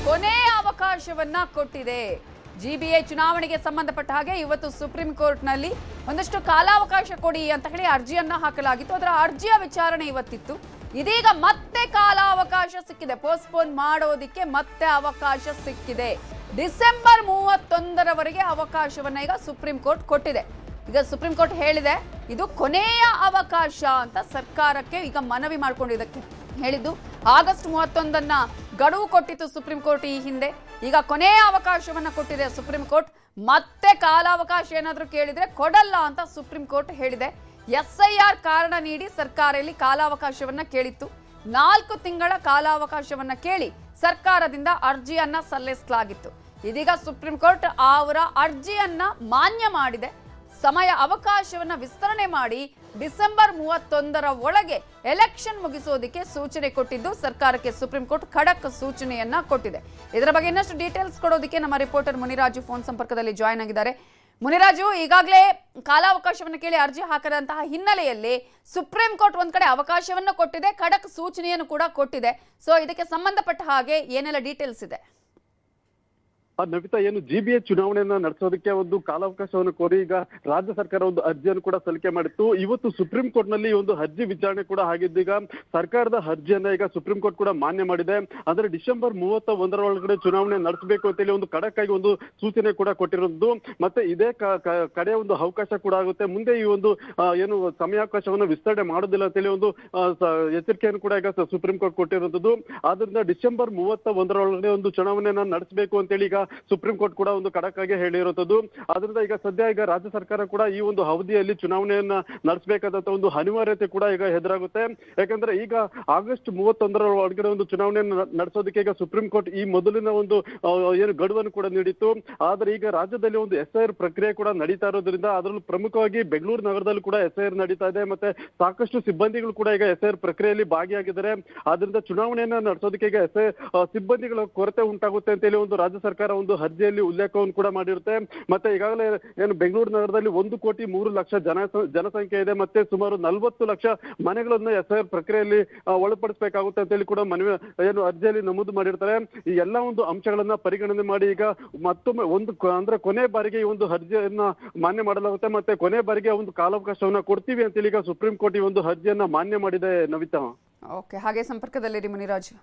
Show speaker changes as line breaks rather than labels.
ಕೊನೆಯ ಅವಕಾಶವನ್ನ ಕೊಟ್ಟಿದೆ. ಜಿಬಿಎ ಚುನಾವಣೆಗೆ ಸಂಬಂಧಪಟ್ಟ ಹಾಗೆ ಇವತ್ತು ಸುಪ್ರೀಂ ಕೋರ್ಟ್ನಲ್ಲಿ ಒಂದಷ್ಟು ಕಾಲಾವಕಾಶ ಕೊಡಿ ಅಂತ ಹೇಳಿ ಅರ್ಜಿಯನ್ನ ಹಾಕಲಾಗಿತ್ತು. ಅದರ ಅರ್ಜಿಯ ವಿಚಾರಣೆ ಇವತ್ತಿತ್ತು. ಇದೀಗ ಮತ್ತೆ ಕಾಲಾವಕಾಶ ಸಿಕ್ಕಿದೆ. ಪೋಸ್ಟ್ಪೋನ್ ಮಾಡೋದಕ್ಕೆ ಮತ್ತೆ ಅವಕಾಶ ಸಿಕ್ಕಿದೆ. ಡಿಸೆಂಬರ್ 31ರವರೆಗೆ ಅವಕಾಶವನ್ನ ಈಗ ಸುಪ್ರೀಂ ಕೋರ್ಟ್ ಕೊಟ್ಟಿದೆ. ಈಗ ಸುಪ್ರೀಂ ಕೋರ್ಟ್ ಹೇಳಿದೆ ಇದು ಕೊನೆಯ ಅವಕಾಶ ಅಂತ ಸರ್ಕಾರಕ್ಕೆ ಈಗ ಮನವಿ ಮಾಡ್ಕೊಂಡಿದ್ದಕ್ಕೆ ಹೇಳಿದ್ದು. ಆಗಸ್ಟ್ 31ನ್ನ ಗಡುವು ಕೊಟ್ಟಿತ್ತು ಸುಪ್ರೀಂ ಕೋರ್ಟ್ ಈ ಹಿಂದೆ. ಈಗ ಕೊನೆಯ ಅವಕಾಶವನ್ನ ಕೊಟ್ಟಿದೆ ಸುಪ್ರೀಂ ಕೋರ್ಟ್. ಮತ್ತೆ ಕಾಲಾವಕಾಶ ಏನಾದ್ರೂ ಕೇಳಿದ್ರೆ ಕೊಡಲ್ಲ ಅಂತ ಸುಪ್ರೀಂ ಕೋರ್ಟ್ ಹೇಳಿದೆ. SIR ಕಾರಣ ನೀಡಿ ಸರ್ಕಾರ ಇಲ್ಲಿ ಕಾಲಾವಕಾಶವನ್ನ ಕೇಳಿತ್ತು. 4 ತಿಂಗಳ ಕಾಲಾವಕಾಶವನ್ನ ಕೇಳಿ ಸರ್ಕಾರದಿಂದ ಅರ್ಜಿಯನ್ನ ಸಲ್ಲಿಸಲಾಗಿತ್ತು. ಇದೀಗ ಸುಪ್ರೀಂ ಕೋರ್ಟ್ ಅವರ ಅರ್ಜಿಯನ್ನ ಮಾನ್ಯ ಮಾಡಿದೆ. ಸಮಯ ಅವಕಾಶವನ್ನ ವಿಸ್ತರಣೆ ಮಾಡಿ ಡಿಸೆಂಬರ್ 31ರ ಒಳಗೆ ಎಲೆಕ್ಷನ್ ಮುಗಿಸೋದಕ್ಕೆ ಸೂಚನೆ ಕೊಟ್ಟಿದ್ದು ಸರ್ಕಾರಕ್ಕೆ ಸುಪ್ರೀಂ ಕೋರ್ಟ್ ಖಡಕ್ ಸೂಚನೆಯನ್ನ ಕೊಟ್ಟಿದೆ. ಇದರ ಬಗ್ಗೆ ಇನ್ನಷ್ಟು ಡೀಟೇಲ್ಸ್ ಕೊಡೋದಕ್ಕೆ ನಮ್ಮ ರಿಪೋರ್ಟರ್ ಮುನಿರಾಜು ಫೋನ್ ಸಂಪರ್ಕದಲ್ಲಿ ಜಾಯ್ನ್ ಆಗಿದ್ದಾರೆ. ಮುನಿರಾಜು, ಈಗಾಗಲೇ ಕಾಲಾವಕಾಶವನ್ನು ಕೇಳಿ ಅರ್ಜಿ ಹಾಕದಂತಹ ಹಿನ್ನೆಲೆಯಲ್ಲಿ ಸುಪ್ರೀಂ ಕೋರ್ಟ್ ಒಂದ್ ಕಡೆ ಅವಕಾಶವನ್ನು ಕೊಟ್ಟಿದೆ, ಖಡಕ್ ಸೂಚನೆಯನ್ನು ಕೂಡ ಕೊಟ್ಟಿದೆ. ಸೊ ಇದಕ್ಕೆ ಸಂಬಂಧಪಟ್ಟ ಹಾಗೆ ಏನೆಲ್ಲ ಡೀಟೇಲ್ಸ್ ಇದೆ?
ನವಿತಾ, ಏನು ಜಿಬಿಎ ಚುನಾವಣೆಯನ್ನ ನಡೆಸೋದಕ್ಕೆ ಒಂದು ಕಾಲಾವಕಾಶವನ್ನು ಕೋರಿ ಈಗ ರಾಜ್ಯ ಸರ್ಕಾರ ಒಂದು ಅರ್ಜಿಯನ್ನು ಕೂಡ ಸಲ್ಲಿಕೆ ಮಾಡಿತ್ತು. ಇವತ್ತು ಸುಪ್ರೀಂ ಕೋರ್ಟ್ ನಲ್ಲಿ ಒಂದು ಅರ್ಜಿ ವಿಚಾರಣೆ ಕೂಡ ಆಗಿದ್ದು ಈಗ ಸರ್ಕಾರದ ಅರ್ಜಿಯನ್ನ ಈಗ ಸುಪ್ರೀಂ ಕೋರ್ಟ್ ಕೂಡ ಮಾನ್ಯ ಮಾಡಿದೆ. ಅಂದ್ರೆ ಡಿಸೆಂಬರ್ 31ರ ಒಳಗಡೆ ಚುನಾವಣೆ ನಡೆಸಬೇಕು ಅಂತೇಳಿ ಒಂದು ಖಡಕ್ ಆಗಿ ಒಂದು ಸೂಚನೆ ಕೂಡ ಕೊಟ್ಟಿರೋದು. ಮತ್ತೆ ಇದೇ ಕಡೆ ಒಂದು ಅವಕಾಶ ಕೂಡ ಆಗುತ್ತೆ. ಮುಂದೆ ಈ ಒಂದು ಏನು ಸಮಯಾವಕಾಶವನ್ನು ವಿಸ್ತರಣೆ ಮಾಡೋದಿಲ್ಲ ಅಂತೇಳಿ ಒಂದು ಎಚ್ಚರಿಕೆಯನ್ನು ಕೂಡ ಈಗ ಸುಪ್ರೀಂ ಕೋರ್ಟ್ ಕೊಟ್ಟಿರುವಂತದ್ದು. ಆದ್ರಿಂದ ಡಿಸೆಂಬರ್ 31ರ ಒಳಗಡೆ ಒಂದು ಚುನಾವಣೆಯನ್ನ ನಡೆಸಬೇಕು ಅಂತೇಳಿ ಈಗ ಸುಪ್ರೀಂ ಕೋರ್ಟ್ ಕೂಡ ಒಂದು ಖಡಕ್ ಆಗಿ ಹೇಳಿರುವಂತದ್ದು. ಆದ್ರಿಂದ ಈಗ ಸದ್ಯ ಈಗ ರಾಜ್ಯ ಸರ್ಕಾರ ಕೂಡ ಈ ಒಂದು ಅವಧಿಯಲ್ಲಿ ಚುನಾವಣೆಯನ್ನ ನಡೆಸಬೇಕಾದಂತ ಒಂದು ಅನಿವಾರ್ಯತೆ ಕೂಡ ಈಗ ಎದುರಾಗುತ್ತೆ. ಯಾಕಂದ್ರೆ ಈಗ ಆಗಸ್ಟ್ 31ರ ಒಳಗಡೆ ಒಂದು ಚುನಾವಣೆಯನ್ನು ನಡೆಸೋದಕ್ಕೆ ಈಗ ಸುಪ್ರೀಂ ಕೋರ್ಟ್ ಈ ಮೊದಲಿನ ಒಂದು ಏನು ಗಡುವನ್ನು ಕೂಡ ನೀಡಿತ್ತು. ಆದ್ರೆ ಈಗ ರಾಜ್ಯದಲ್ಲಿ ಒಂದು SIR ಪ್ರಕ್ರಿಯೆ ಕೂಡ ನಡೀತಾ ಇರೋದ್ರಿಂದ ಅದರಲ್ಲೂ ಪ್ರಮುಖವಾಗಿ ಬೆಂಗಳೂರು ನಗರದಲ್ಲಿ ಕೂಡ SIR ನಡೀತಾ ಇದೆ. ಮತ್ತೆ ಸಾಕಷ್ಟು ಸಿಬ್ಬಂದಿಗಳು ಕೂಡ ಈಗ SIR ಪ್ರಕ್ರಿಯೆಯಲ್ಲಿ ಭಾಗಿಯಾಗಿದ್ದಾರೆ. ಆದ್ರಿಂದ ಚುನಾವಣೆಯನ್ನ ನಡೆಸೋದಕ್ಕೆ ಈಗ ಸಿಬ್ಬಂದಿಗಳ ಕೊರತೆ ಉಂಟಾಗುತ್ತೆ ಅಂತ ಹೇಳಿ ಒಂದು ರಾಜ್ಯ ಸರ್ಕಾರ ಒಂದು ಅರ್ಜಿಯಲ್ಲಿ ಉಲ್ಲೇಖವನ್ನು ಕೂಡ ಮಾಡಿರುತ್ತೆ. ಮತ್ತೆ ಈಗಾಗಲೇ ಏನು ಬೆಂಗಳೂರು ನಗರದಲ್ಲಿ 1,03,00,000 ಜನಸಂಖ್ಯೆ ಇದೆ. ಮತ್ತೆ ಸುಮಾರು 40 ಲಕ್ಷ ಮನೆಗಳನ್ನು SIR ಪ್ರಕ್ರಿಯೆಯಲ್ಲಿ ಒಳಪಡಿಸಬೇಕಾಗುತ್ತೆ ಅಂತ ಹೇಳಿ ಕೂಡ ಮನವಿ ಏನು ಅರ್ಜಿಯಲ್ಲಿ ನಮೂದು ಮಾಡಿರ್ತಾರೆ. ಈ ಎಲ್ಲ ಒಂದು ಅಂಶಗಳನ್ನ ಪರಿಗಣನೆ ಮಾಡಿ ಈಗ ಮತ್ತೊಮ್ಮೆ ಅಂದ್ರೆ ಕೊನೆ ಬಾರಿಗೆ ಈ ಒಂದು ಅರ್ಜಿಯನ್ನ ಮಾನ್ಯ ಮಾಡಲಾಗುತ್ತೆ. ಮತ್ತೆ ಕೊನೆ ಬಾರಿಗೆ ಒಂದು ಕಾಲಾವಕಾಶವನ್ನ ಕೊಡ್ತೀವಿ ಅಂತೇಳಿ ಈಗ ಸುಪ್ರೀಂ ಕೋರ್ಟ್ ಈ ಒಂದು ಅರ್ಜಿಯನ್ನ ಮಾನ್ಯ ಮಾಡಿದೆ. ನವಿತಾ,
ಓಕೆ, ಹಾಗೆ ಸಂಪರ್ಕದಲ್ಲಿರಿ ಮುನಿರಾಜು.